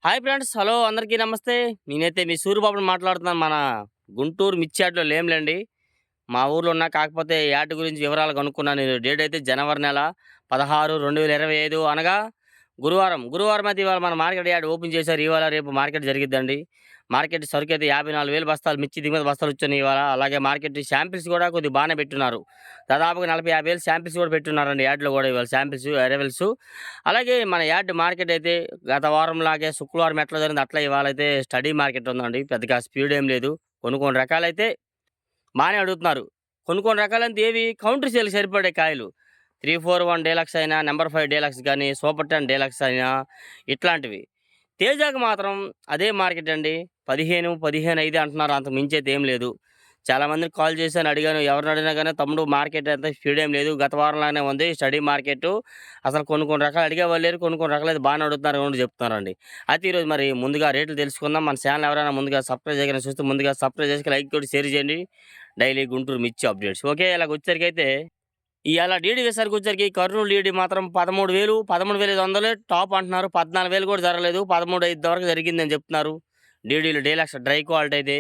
Hi friends. Hello అందరికీ నమస్తే. నేనైతే మీ సూరిబాబుని మాట్లాడుతున్నాను. మన గుంటూరు మిర్చి యార్డ్‌లో లేంలేండి. మా ఊర్లో ఉన్నా. కాకపోతే యార్డ్ గురించి వివరాలు కనుక్కున్నాను. నేను డేట్ అయితే జనవరి నెల 16, 2025 అనగా గురువారం అయితే ఇవాళ మన మార్కెట్ యార్డ్ ఓపెన్ చేశారు. ఇవాళ రేపు మార్కెట్ జరిగిద్దండి. మార్కెట్ సరుకైతే 54,000 బస్తాలు మిర్చి దిగుమతి బస్తాలు వచ్చాయి ఇవాళ. అలాగే మార్కెట్ శాంపిల్స్ కూడా కొద్దిగా బాగానే పెట్టున్నారు. దాదాపుగా 40,000, 50,000 శాంపిల్స్ కూడా పెట్టున్నారండి యార్డ్‌లో కూడా ఇవాళ శాంపిల్స్, అరైవల్స్. అలాగే మన యార్డ్ మార్కెట్ అయితే గత వారంలాగే శుక్రవారం ఎట్లా జరిగింది అట్లా ఇవాళైతే స్టడీ మార్కెట్ ఉందండి. పెద్దగా స్పీడ్ ఏం లేదు. కొన్ని రకాలైతే బానే అడుగుతున్నారు. కొన్ని రకాలంటే ఏవి కౌంటర్ సేల్‌కి సరిపడే కాయలు. 341 డీలక్స్ అయినా, నంబర్ 5 డీలక్స్ గాని, సూపర్ 10 డీలక్స్ అయినా ఇట్లాంటివి. తేజాకి మాత్రం అదే మార్కెట్ అండి. 15, 15.5 అంటున్నారు. అంతకు మించైతే ఏం లేదు. చాలామందికి కాల్ చేశాను, అడిగాను. ఎవరిని అడిగినా గాని తమ్ముడు మార్కెట్ అంత స్పీడ్ ఏం లేదు. గత వారంలానే ఉంది స్టడీ మార్కెటు. అసలు కొన్ని రకాలు అడిగేవాళ్ళు లేరు. కొన్ని రకాలైతే బానే అడుగుతున్నారు అని చెప్తున్నారండి. అయితే ఈరోజు మరి ముందుగా రేట్లు తెలుసుకుందాం. మన ఛానల్ ఎవరైనా ముందుగా సబ్స్క్రైబ్ చేయగానే చూస్తే ముందుగా సబ్స్క్రైబ్ చేసి లైక్ కొట్టి షేర్ చేయండి. డైలీ గుంటూరు మిర్చి అప్డేట్స్. ఓకే. ఇలాగొచ్చేసరికైతే ఇయాల డీడీ వేసరికొచ్చేసరికి కర్నూలు డీడీ మాత్రం 13,000, 13,500 టాప్ అంటున్నారు. 14,000 కూడా జరగలేదు. 13,500 వరకు జరిగిందని చెప్తున్నారు. డీడీలు డీలక్స్ డ్రై క్వాలిటీ అయితే.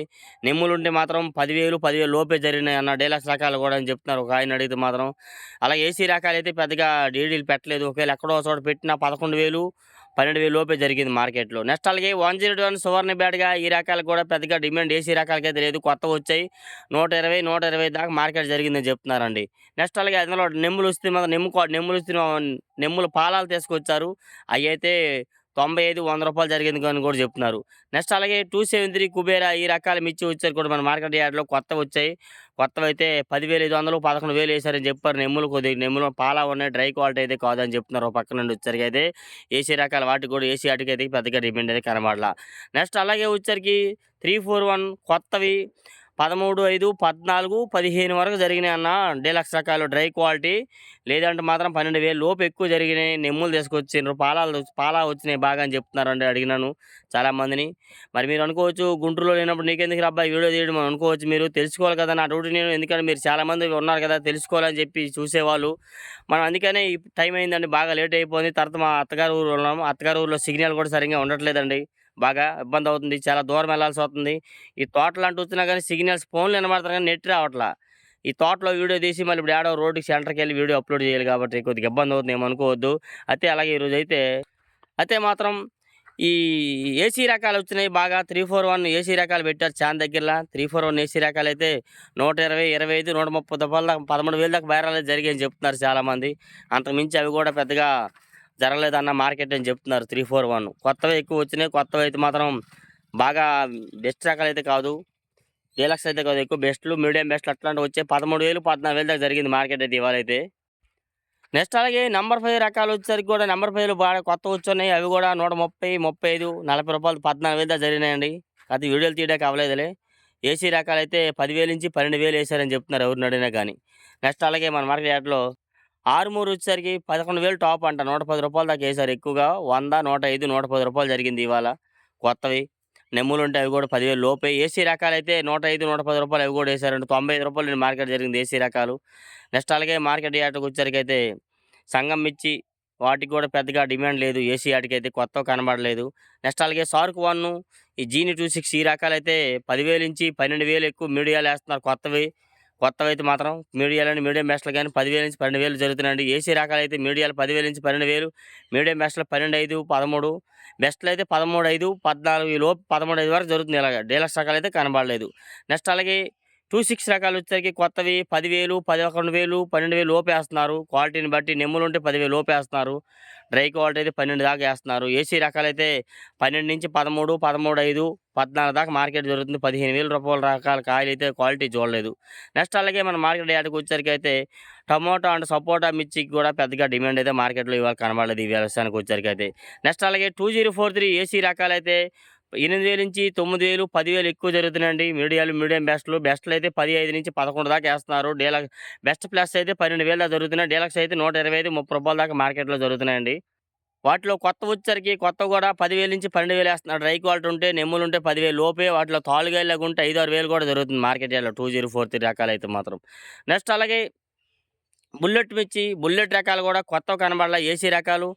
నెమ్ములుంటే మాత్రం 10,000, 10,000 లోపే జరిగినాయన్న డీలక్స్ రకాలు కూడా అని చెప్తున్నారు ఒక ఆయన అడిగితే మాత్రం. అలాగే ఏసీ రకాలైతే పెద్దగా డీడీలు పెట్టలేదు. ఒకవేళ ఎక్కడో చోట పెట్టినా 11,000, 12,000 లోపే జరిగింది మార్కెట్‌లో. నెక్స్ట్ అలాగే 101 సువర్ణ బ్యాడ్‌గా ఈ రకాలకు కూడా పెద్దగా డిమాండ్ ఏసీ రకాలకైతే లేదు. కొత్తవొచ్చాయి. 120, 120 దాకా మార్కెట్ జరిగిందని చెప్తున్నారండి. నెక్స్ట్ అలాగే అందులో నెమ్ములొస్తే మాత్రం నెమ్ములు పాలాలు తీసుకొచ్చారు. అయ్యైతే 95, రూ. 100 జరిగింది అని కూడా చెప్తున్నారు. నెక్స్ట్ అలాగే 273 కుబేరా ఈ రకాల మిర్చి వచ్చారు కూడా మన మార్కెట్ యార్డ్‌లో కొత్తవొచ్చాయి. కొత్తవైతే 10,500, 11,000 ఏసారని చెప్పారు. నెమ్ములు పాలా ఉన్నాయి. డ్రై క్వాలిటీ అయితే కాదని చెప్తున్నారు. ఓ పక్క నుండి వచ్చేసరికైతే ఏసీ రకాల వాటికి కూడా ఏసీ ఆటికైతే పెద్దగా డిమాండ్ అయితే కనబడలా. నెక్స్ట్ అలాగే వచ్చేసరికి 341 కొత్తవి 13,500, 14,000, 15 వరకు జరిగినాయన్న డీలక్స్ రకాలు డ్రై క్వాలిటీ. లేదంటే మాత్రం 12,000 లోపు ఎక్కువ జరిగినాయి. నెమ్ములు తీసుకొచ్చిండ్రు. పాలా వచ్చినాయి బాగా అని చెప్తున్నారండి. అడిగినాను చాలామందిని. మరి మీరు అనుకోవచ్చు, గుంటూరులో లేనప్పుడు నీకెందుకురా అబ్బాయి వీడియో తీయడం అని అనుకోవచ్చు మీరు. తెలుసుకోవాలి కదా నా డ్యూటీ నేను. ఎందుకంటే మీరు చాలామంది ఉన్నారు కదా తెలుసుకోవాలని చెప్పి చూసేవాళ్ళు. మనం అందుకనే ఈ టైం అయిందండి. బాగా లేట్ అయిపోయింది. తర్వాత మా అత్తగారు ఊరు ఉన్నాము. అత్తగారి ఊర్లో సిగ్నల్ కూడా సరిగ్గా ఉండట్లేదండి. బాగా ఇబ్బందవుతుంది. చాలా దూరం వెళ్ళాల్సొస్తుంది. ఈ తోటలంటూ వచ్చినా గానీ సిగ్నల్స్ ఫోన్‌లు వినబడుతున్నాయి గానీ నెట్ రావట్లా. ఈ తోటలో వీడియో తీసి మళ్ళీ ఇప్పుడు ఏడో రోడ్డుకి సెంటర్‌కెళ్ళి వీడియో అప్‌లోడ్ చేయాలి కాబట్టి కొద్దిగా ఇబ్బందవుతుంది ఏమనుకోవద్దు. అయితే అలాగే అయితే మాత్రం ఈ ఏసీ రకాలొచ్చినాయి బాగా. 341 ఏసీ రకాలు పెట్టారు చాన దగ్గరల. 341 ఏసీ రకాలైతే 120, 25, రూ. 130 దాకా 13,000 దాకా బేరాలు జరిగాయని చెప్తున్నారు చాలామంది. అంతకు మించి అవి కూడా పెద్దగా జరగలేదన్న మార్కెట్ అని చెప్తున్నారు 341. కొత్తవే ఎక్కువ వచ్చినాయి. కొత్తవైతే మాత్రం బాగా బెస్ట్ రకాలైతే కాదు. డీలక్స్ అయితే కాదు. ఎక్కువ బెస్ట్‌లు, మీడియం బెస్ట్‌లు అట్లాంటివి వచ్చాయి. 13,000, 14,000 దాకా జరిగింది మార్కెట్ అయితే ఇవాళైతే. నెక్స్ట్ అలాగే నంబర్ 5 రకాలొచ్చేసరికి కూడా నంబర్ 5లు బాగా కొత్తవొచ్చున్నాయి. అవి కూడా 130, 35, రూ. 40, 14,000 దాకా జరిగినాయండి. అది వీడియోలు తీయడానికి అవ్వలేదులే. ఏసీ రకాలైతే 10,000-12,000 ఏసారని చెప్తున్నారు ఎవరిని అడిగినా గానీ. నెక్స్ట్ అలాగే మన మార్కెట్ యార్డ్‌లో ఆరుమూరు వచ్చేసరికి 11,000 టాప్ అంట. రూ. 110 దాకా ఏసారు ఎక్కువగా. 100, 105, రూ. 110 జరిగింది ఇవాళ కొత్తవి. నెమ్ములుంటే అవి కూడా 10,000 లోపే. ఏసీ రకాలైతే రూ. 105, రూ. 110 అవి కూడా ఏసారండి. రూ. 95 మార్కెట్ జరిగింది ఏసీ రకాలు. నెక్స్ట్ అలాగే మార్కెట్ యార్డ్‌కొచ్చేసరికైతే సంగం మిర్చి వాటికి కూడా పెద్దగా డిమాండ్ లేదు. ఏసీ ఆటికైతే కొత్తవి కనబడలేదు. నెక్స్ట్ అలాగే సార్క్ 1, ఈ జీని 26 ఈ రకాలైతే 10,000-12,000 ఎక్కువ మీడియాలేస్తున్నారు కొత్తవి. కొత్తవైతే మాత్రం మీడియం బెస్ట్‌లు గాని 10,000-12,000 జరుగుతున్నాయండి. ఏసీ రకాలైతే మీడియాలు 10,000-12,000, మీడియం బెస్ట్‌లు 12,500, 13, బెస్ట్‌లయితే 13,500, 14 ఈ లోపు 13,500 వరకు జరుగుతుంది ఇలాగ. డీలక్స్ రకాలైతే కనబడలేదు. నెక్స్ట్ అలాగే 26 రకాలొచ్చేసరికి కొత్తవి 10,000, 11,000, 12,000 లోపేస్తున్నారు. క్వాలిటీని బట్టి నెమ్ములుంటే 10,000 లోపేస్తున్నారు. డ్రై క్వాలిటీ అయితే 12 దాకా ఏస్తున్నారు. ఏసీ రకాలైతే 12-13, 13,500, 14 దాకా మార్కెట్ జరుగుతుంది. రూ. 15,000 రకాల కాయలైతే క్వాలిటీ చూడలేదు. నెక్స్ట్ అలాగే మన మార్కెట్ యార్డ్‌కొచ్చేసరికైతే టమోటా అండ్ సపోటా మిర్చికి కూడా పెద్దగా డిమాండ్ అయితే మార్కెట్‌లో ఇవాళ కనబడలేదు ఈ వ్యవసాయానికొచ్చేసరికైతే. నెక్స్ట్ అలాగే 2043 ఏసీ రకాలైతే 8,000-9,000, 10,000 ఎక్కువ జరుగుతున్నాయండి. మీడియం బెస్ట్‌లయితే 15-11 దాకా ఏస్తున్నారు. బెస్ట్ ప్లస్ అయితే 12,000 దాకా జరుగుతున్నాయి. డీలక్స్ అయితే రూ. 125, రూ. 30 దాకా మార్కెట్‌లో జరుగుతున్నాయండి. వాటిలో కొత్తవి కూడా 10,000-12,000 ఏస్తున్నారు. డ్రై క్వాలిటీ ఉంటే, నెమ్ములుంటే 10,000 లోపే. వాటిలో తాలుగాయలాగుంటే 5,000, 6,000 కూడా జరుగుతుంది మార్కెట్ యార్డ్‌లో 2043 రకాలైతే మాత్రం. నెక్స్ట్ అలాగే బుల్లెట్ మిర్చి, బుల్లెట్ రకాలు కూడా కొత్తవి కనబడలా. ఏసీ రకాలు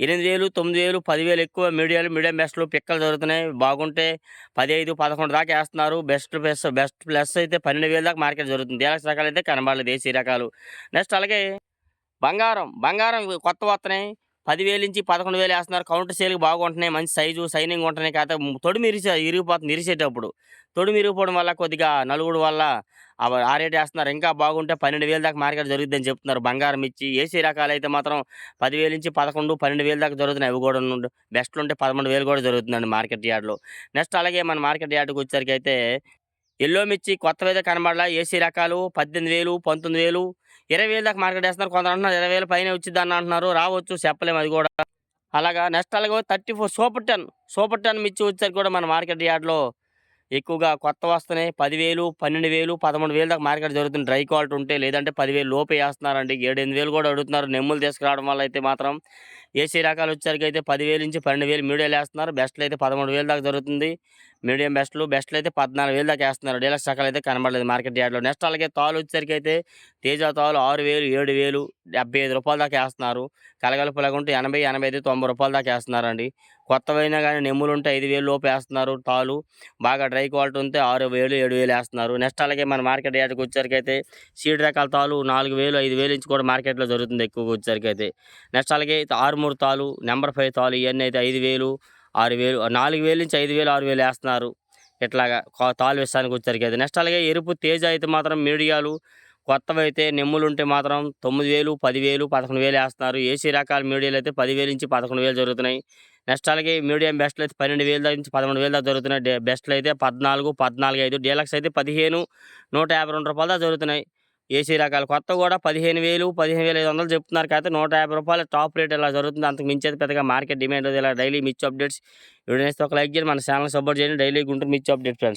8,000, 9,000, 10,000 ఎక్కువ మీడియం బెస్ట్‌లు పిక్కలు దొరుకుతున్నాయి. బాగుంటే 15, 11 దాకా ఏస్తున్నారు. బెస్ట్ ప్లస్ అయితే 12,000 దాకా మార్కెట్ జరుగుతుంది. డీలక్స్ రకాలైతే కనబడలేదు ఏసీ రకాలు. నెక్స్ట్ అలాగే బంగారం ఇవి కొత్తవొత్తన్నాయి. 10,000-11,000 ఏస్తున్నారు. కౌంటర్ సేల్‌కి బాగుంటున్నాయి. మంచి సైజు, షైనింగ్ ఉంటున్నాయి. కాకపోతే తొడిమి ఇరిగిపోతుంది ఇరిసేటప్పుడు. తొడిమి ఇరిగిపోవడం వల్ల కొద్దిగా నలుగుడు వల్ల ఆ రేట్ ఏస్తున్నారు. ఇంకా బాగుంటే 12,000 దాకా మార్కెట్ జరుగుద్దని చెప్తున్నారు. బంగారం ఇచ్చి ఏసీ రకాలైతే మాత్రం 10,000-11, 12,000 దాకా జరుగుతున్నాయి. అవి కూడాను బెస్ట్‌లుంటే 13,000 కూడా జరుగుతుందండి మార్కెట్ యార్డ్‌లో. నెక్స్ట్ అలాగే మన మార్కెట్ యార్డ్‌కొచ్చేసరికైతే యెల్లో మిర్చి కొత్తవైతే కనబడలా. ఏసీ రకాలు 18,000, 19,000, 20,000 దాకా మార్కెట్ ఏస్తున్నారు. కొందరు అంటున్నారు 20,000 పైనే వచ్చిద్దని అంటున్నారు. రావచ్చు చెప్పలేము అది గూడా. అలాగా నెక్స్ట్ అలాగే 34 సూపర్ 10 మిర్చి వచ్చేసరికి కూడా మన మార్కెట్ యార్డ్‌లో ఎక్కువగా కొత్తవొస్తున్నాయి. 10,000, 12,000, 13,000 దాకా మార్కెట్ జరుగుతుంది. డ్రై క్వాలిటీ ఉంటే. లేదంటే 10,000 లోపే ఏస్తున్నారండి. 7, 8,000 కూడా అడుగుతున్నారు. నెమ్ములు తీసుకురావడం వల్ల అయితే మాత్రం ఏసీ రకాలొచ్చేసరికైతే 10,000-12,000 మీడియాలు ఏస్తున్నారు. బెస్ట్‌లు అయితే 13,000 దాకా జరుగుతుంది. మీడియం బెస్ట్‌లు అయితే 14,000 దాకా ఏస్తున్నారు. డీలక్స్ రకాలైతే కనబడలేదు మార్కెట్ యార్డ్‌లో. నెక్స్ట్ అలాగే తాలొచ్చేసరికైతే తేజ తాలు 6,000, 7,000, రూ. 75 దాకా ఏస్తున్నారు. కలగలుపులాగుంటే 80, 85, రూ. 90 దాకా ఏస్తున్నారండి. కొత్తవైనా గానీ నెమ్ములుంటే 5,000 లోపు ఏస్తున్నారు తాలు. బాగా డ్రై క్వాలిటీ ఉంటే 6,000, 7,000 ఏస్తున్నారు. నెక్స్ట్ అలాగే మన మార్కెట్ యార్డ్‌కొచ్చేసరికైతే సీడ్ రకాల తాలు 4,000, 5,000 నుంచి కూడా మార్కెట్‌లో జరుగుతుంది ఎక్కువగా వచ్చేసరికైతే. నెక్స్ట్ అలాగే ఆర్మూర్ తాలు, నంబర్ 5 తాలు ఇయన్నీ అయితే 5,000, 6,000, 4,000-5,000, 6,000 ఏస్తున్నారు. ఇట్లాగా తాలు విషయానికొచ్చేసరికైతే. నెక్స్ట్ అలాగే ఎరుపు తేజ అయితే మాత్రం మీడియాలు కొత్తవైతే నెమ్ములుంటే మాత్రం 9,000, 10,000, 11,000 ఏస్తున్నారు. ఏసీ రకాల మీడియాలయితే 10,000-11,000 జరుగుతున్నాయి. నెక్స్ట్ అలాగే మీడియం బెస్ట్‌లయితే 12,000 నుంచి 13,000 దాకా జరుగుతున్నాయి. బెస్ట్‌లయితే 14, 14,500, డీలక్స్ అయితే 15, రూ. 152 దాకా జరుగుతున్నాయి. ఏసీ రకాలు కొత్తవి కూడా 15,000, 15,500 చెప్తున్నారు. కాకపోతే రూ. 150 టాప్ రేట్ ఇలా జరుగుతుంది. అంతకు మించి అయితే పెద్దగా మార్కెట్ డిమాండ్ లేదు. ఇలా డైలీ మిర్చి అప్డేట్స్ వీడియో నచ్చితే ఒక లైక్ చేయండి. మన ఛానెల్‌ని సపోర్ట్ చేయండి. డైలీ గుంటూరు మిర్చి అప్డేట్ ఫ్రెండ్స్.